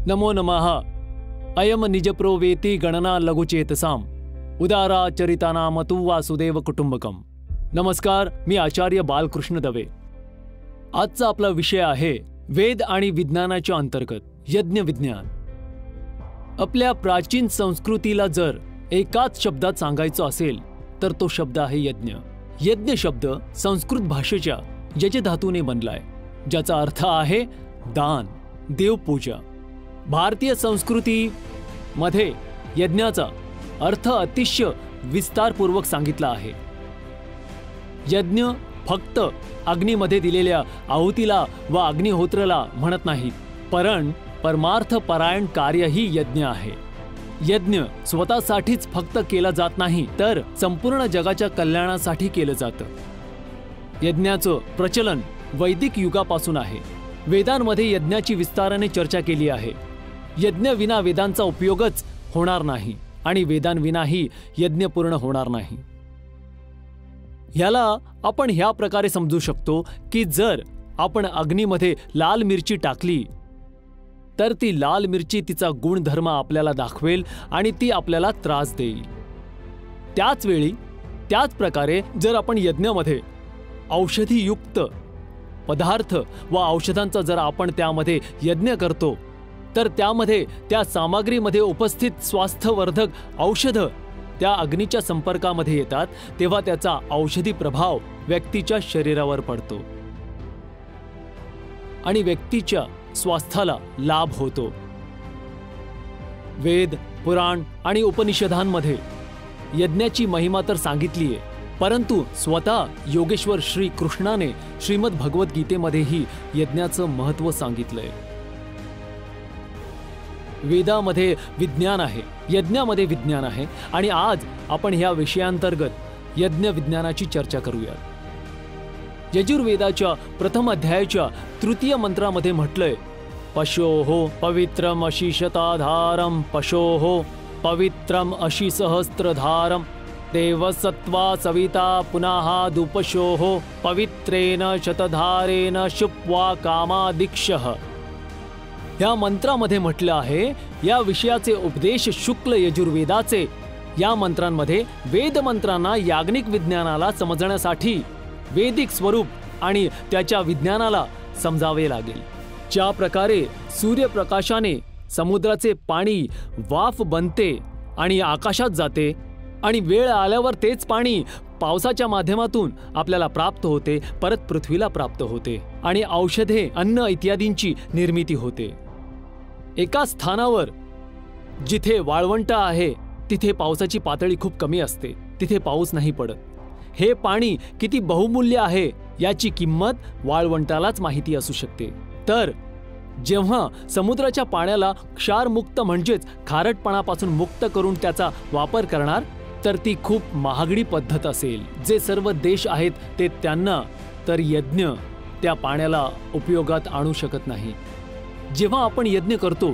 नमो नमः। अयम निजप्रो वेति गणना लघुचेतसाम उदारा चरितानामतु वासुदेव कुटुंबकम। नमस्कार, मी आचार्य बालकृष्ण दवे। आजचा आपला विषय आहे वेद आणि विज्ञानाच्या अंतर्गत यज्ञ विज्ञान। आपल्या प्राचीन संस्कृतीला जर एकाच शब्दात सांगायचं असेल तर तो शब्द आहे यज्ञ। यज्ञ शब्द संस्कृत भाषेच्या यज धातूने बनलाय, ज्याचा अर्थ आहे दान, देवपूजा। भारतीय संस्कृती मध्ये यज्ञाचा अर्थ अतिशय विस्तारपूर्वक सांगितला आहे। यज्ञ फक्त अग्नीमध्ये दिलेल्या आहुतीला व अग्निहोत्रला म्हणत नाहीत, पण परमार्थ परायण कार्य ही यज्ञ आहे। यज्ञ स्वतःसाठीच फक्त केला जात नाही, तर संपूर्ण जगाच्या कल्याणासाठी केलं जातं। यज्ञाचं प्रचलन वैदिक युगापासून आहे। वेदांमध्ये यज्ञाची विस्ताराने चर्चा केली आहे। यज्ञ विना वेदांचा उपयोगच होणार नाही आणि वेदांविनाही यज्ञ पूर्ण होणार नाही। ह्याला आपण ह्या प्रकारे समजू शकतो की जर आपण अग्नीमध्ये लाल मिरची टाकली तर ती लाल मिरची तिचा गुणधर्म आपल्याला दाखवेल आणि ती आपल्याला त्रास देईल। त्याच वेळी त्याच प्रकारे जर आपण यज्ञामध्ये औषधीयुक्त पदार्थ व औषधांचा जर आपण त्यामध्ये यज्ञ करतो तर त्यामध्ये त्या सामग्रीमध्ये उपस्थित स्वास्थ्यवर्धक औषध त्या अग्नीच्या संपर्कामध्ये येतात, तेव्हा त्याचा औषधी प्रभाव व्यक्तीच्या शरीरावर पडतो आणि व्यक्तीच्या स्वास्थ्याला लाभ होतो। वेद, पुराण आणि उपनिषदांमध्ये यज्ञाची महिमा तर सांगितली आहे, परंतु स्वतः योगेश्वर श्री कृष्णाने श्रीमद भगवद्गीतेमध्येही यज्ञाचं महत्त्व सांगितलंय। वेदामध्ये विज्ञान आहे, यज्ञामध्ये विज्ञान आहे आणि आज आपण ह्या विषयांतर्गत यज्ञ विज्ञानाची चर्चा करूया। यजुर्वेदाच्या प्रथम अध्यायाच्या तृतीय मंत्रामध्ये म्हटलंय, पशोः पवित्रम अशिशताधारम पशोः पवित्रम अशिसहस्त्रधारम देवसत्वा सविता पुनः दुपशोः पवित्रेण शतधारेण शुप्वा कामादिक्षः। या मंत्रामध्ये म्हटलं आहे, या विषयाचे उपदेश शुक्ल यजुर्वेदाचे या मंत्रांमध्ये वेद मंत्रांना याज्ञिक विज्ञानाला समजण्यासाठी वैदिक स्वरूप आणि त्याच्या विज्ञानाला समजावे लागेल। ज्या प्रकारे सूर्यप्रकाशाने समुद्राचे पाणी वाफ बनते आणि आकाशात जाते आणि वेळ आल्यावर तेच पाणी पावसाच्या माध्यमातून आपल्याला प्राप्त होते, परत पृथ्वीला प्राप्त होते आणि औषधे, अन्न इत्यादींची निर्मिती होते। एका स्थानावर जिथे वाळवंट आहे तिथे पावसाची पातळी खूप कमी असते, तिथे पाऊस नाही पडत। हे पाणी किती बहुमूल्य आहे याची किंमत वाळवंटालाच माहिती असू शकते। तर जेव्हा समुद्राच्या पाण्याला क्षारमुक्त म्हणजेच खारटपणापासून मुक्त करून त्याचा वापर करणार तर ती खूप महागडी पद्धत असेल। जे सर्व देश आहेत ते त्यांना तर यज्ञ त्या पाण्याला उपयोगात आणू शकत नाही। जेव्हा आपण यज्ञ करतो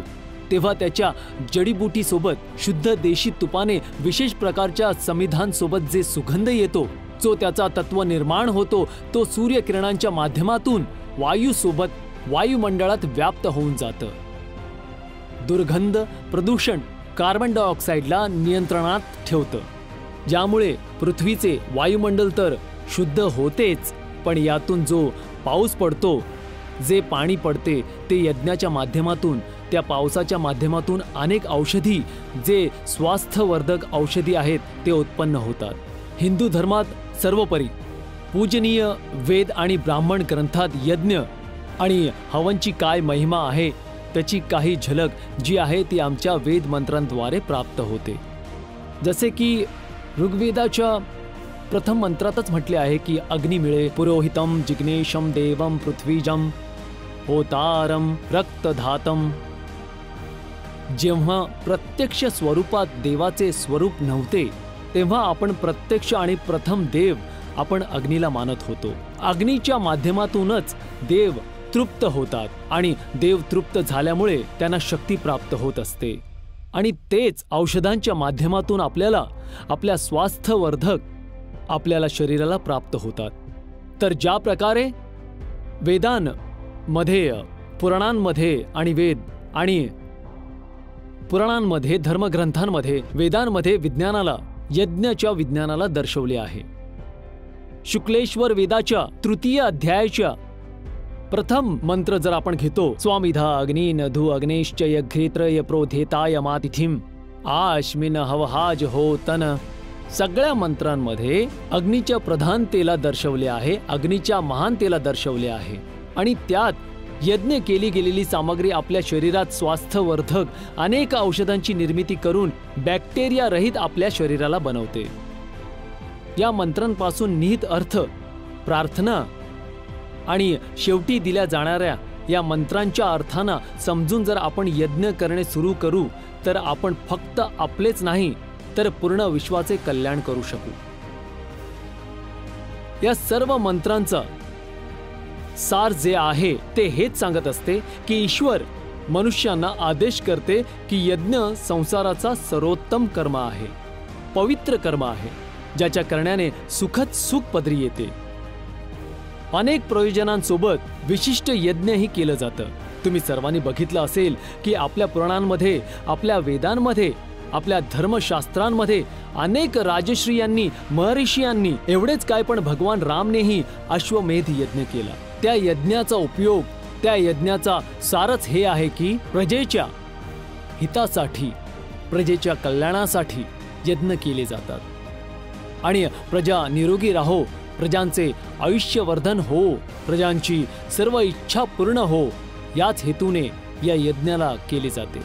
तेव्हा त्याच्या जडीबुटीसोबत शुद्ध देशी तुपाने विशेष प्रकारच्या समिधांसोबत जे सुगंध येतो, जो त्याचा तत्व निर्माण होतो, तो सूर्यकिरणांच्या माध्यमातून वायूसोबत वायुमंडळात व्याप्त होऊन जातं। दुर्गंध, प्रदूषण कार्बन डायऑक्साईडला नियंत्रणात ठेवतं, ज्यामुळे पृथ्वीचे वायुमंडल तर शुद्ध होतेच, पण यातून जो पाऊस पडतो, जे पाणी पडते ते यज्ञाच्या माध्यमातून, त्या पावसाच्या माध्यमातून अनेक औषधी, जे स्वास्थ्यवर्धक औषधी आहेत ते उत्पन्न होतात। हिंदू धर्मात सर्वोपरी पूजनीय वेद आणि ब्राह्मण ग्रंथात यज्ञ आणि हवनची काय महिमा आहे त्याची काही झलक जी आहे ती आमच्या वेद मंत्रांद्वारे प्राप्त होते। जसे की ऋग्वेदाच्या प्रथम मंत्रातच म्हटले आहे की अग्नी मिळे पुरोहितम जिग्नेशम देवम पृथ्वीजम होतारम रक्तधातम। जेव्हा प्रत्यक्ष स्वरूपात देवाचे स्वरूप नव्हते तेव्हा आपण प्रत्यक्ष आणि प्रथम देव आपण अग्नीला मानत होतो। अग्नीच्या माध्यमातूनच देव तृप्त होतात आणि देव तृप्त झाल्यामुळे त्यांना शक्ती प्राप्त होत असते आणि तेच औषधांच्या माध्यमातून आपल्याला आपल्या स्वास्थ्यवर्धक आपल्याला शरीराला प्राप्त होतात। तर ज्या प्रकारे वेदांमध्ये, पुराणांमध्ये आणि वेद आणि पुराणांमध्ये, धर्मग्रंथांमध्ये, वेदांमध्ये यज्ञाच्या विज्ञानाला दर्शवले आहे. शुक्लेश्वर वेदाच्या तृतीय अध्यायाच्या प्रथम मंत्र जर आपण घेतो, स्वामिधा अग्नी नधु अग्नेश्च यघ्रेत्र यप्रोधेताय मातिथिम आश्मिन हवहाज हो तन. सगळ्या मंत्रांमध्ये अग्नीच्या प्रधानतेला दर्शवले आहे, अग्नीच्या महानतेला दर्शवले आहे. आणि त्यात यज्ञ केली गेलेली सामग्री आपल्या शरीरात स्वास्थ्यवर्धक अनेक औषधांची निर्मिती करून बॅक्टेरिया रहित आपल्या शरीराला बनवते. या मंत्रांपासून निहित अर्थ, प्रार्थना आणि शेवटी दिल्या जाणाऱ्या या मंत्रांच्या अर्थांना समजून जर आपण यज्ञ करणे सुरू करू तर आपण फक्त आपलेच नाही तर पूर्ण विश्वाचे कल्याण करू शकू. या सर्व मंत्रांचा सार जे आहे ते हेच सांगत असते की ईश्वर मनुष्यांना आदेश करते की यज्ञ संसाराचा सर्वोत्तम कर्म आहे, पवित्र कर्म आहे, ज्याच्या करण्याने सुखद सुख पदरी येते. अनेक प्रयोजनांसोबत विशिष्ट यज्ञही केलं जातं. तुम्ही सर्वांनी बघितलं असेल की आपल्या पुराणांमध्ये, आपल्या वेदांमध्ये, आपल्या धर्मशास्त्रांमध्ये अनेक राजश्रियांनी, महर्षियांनी, एवढेच काय पण भगवान रामनेही अश्वमेध यज्ञ केला. त्या यज्ञाचा उपयोग, त्या यज्ञाचा सारच हे आहे की प्रजेच्या हितासाठी, प्रजेच्या कल्याणासाठी यज्ञ केले जातात. आणि प्रजा निरोगी राहो, प्रजांचे आयुष्यवर्धन हो, प्रजांची सर्व इच्छा पूर्ण हो, याच हेतूने या यज्ञाला केले जाते.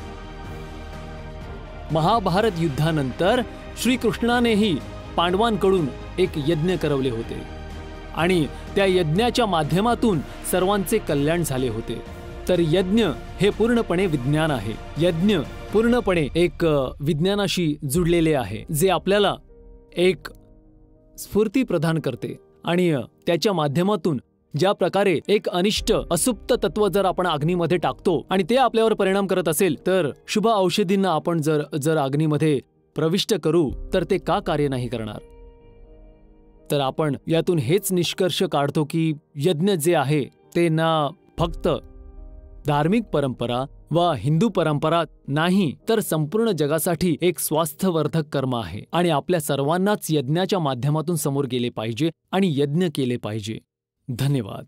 महाभारत युद्धानंतर श्रीकृष्णानेही पांडवांकडून एक यज्ञ करवले होते आणि त्या यज्ञाच्या माध्यमातून सर्वांचे कल्याण झाले होते. तर यज्ञ हे पूर्णपणे विज्ञान आहे. यज्ञ पूर्णपणे एक विज्ञानाशी जुडलेले आहे, जे आपल्याला एक स्फूर्ती प्रदान करते. आणि त्याच्या माध्यमातून ज्या प्रकारे एक अनिष्ट असुप्त तत्व जर आपण अग्नीमध्ये टाकतो आणि ते आपल्यावर परिणाम करत असेल, तर शुभ औषधींना आपण जर अग्नीमध्ये प्रविष्ट करू तर ते का कार्य नाही करणार. तर आपण यातून हेच निष्कर्ष काढतो की यज्ञ जे आहे ते ना फक्त धार्मिक परंपरा व हिंदू परंपरा नाही, तर संपूर्ण जगासाठी एक स्वास्थ्यवर्धक कर्म आहे. आणि आपल्या सर्वांनाच यज्ञाच्या माध्यमातून समोर गेले पाहिजे आणि यज्ञ केले पाहिजे. धन्यवाद.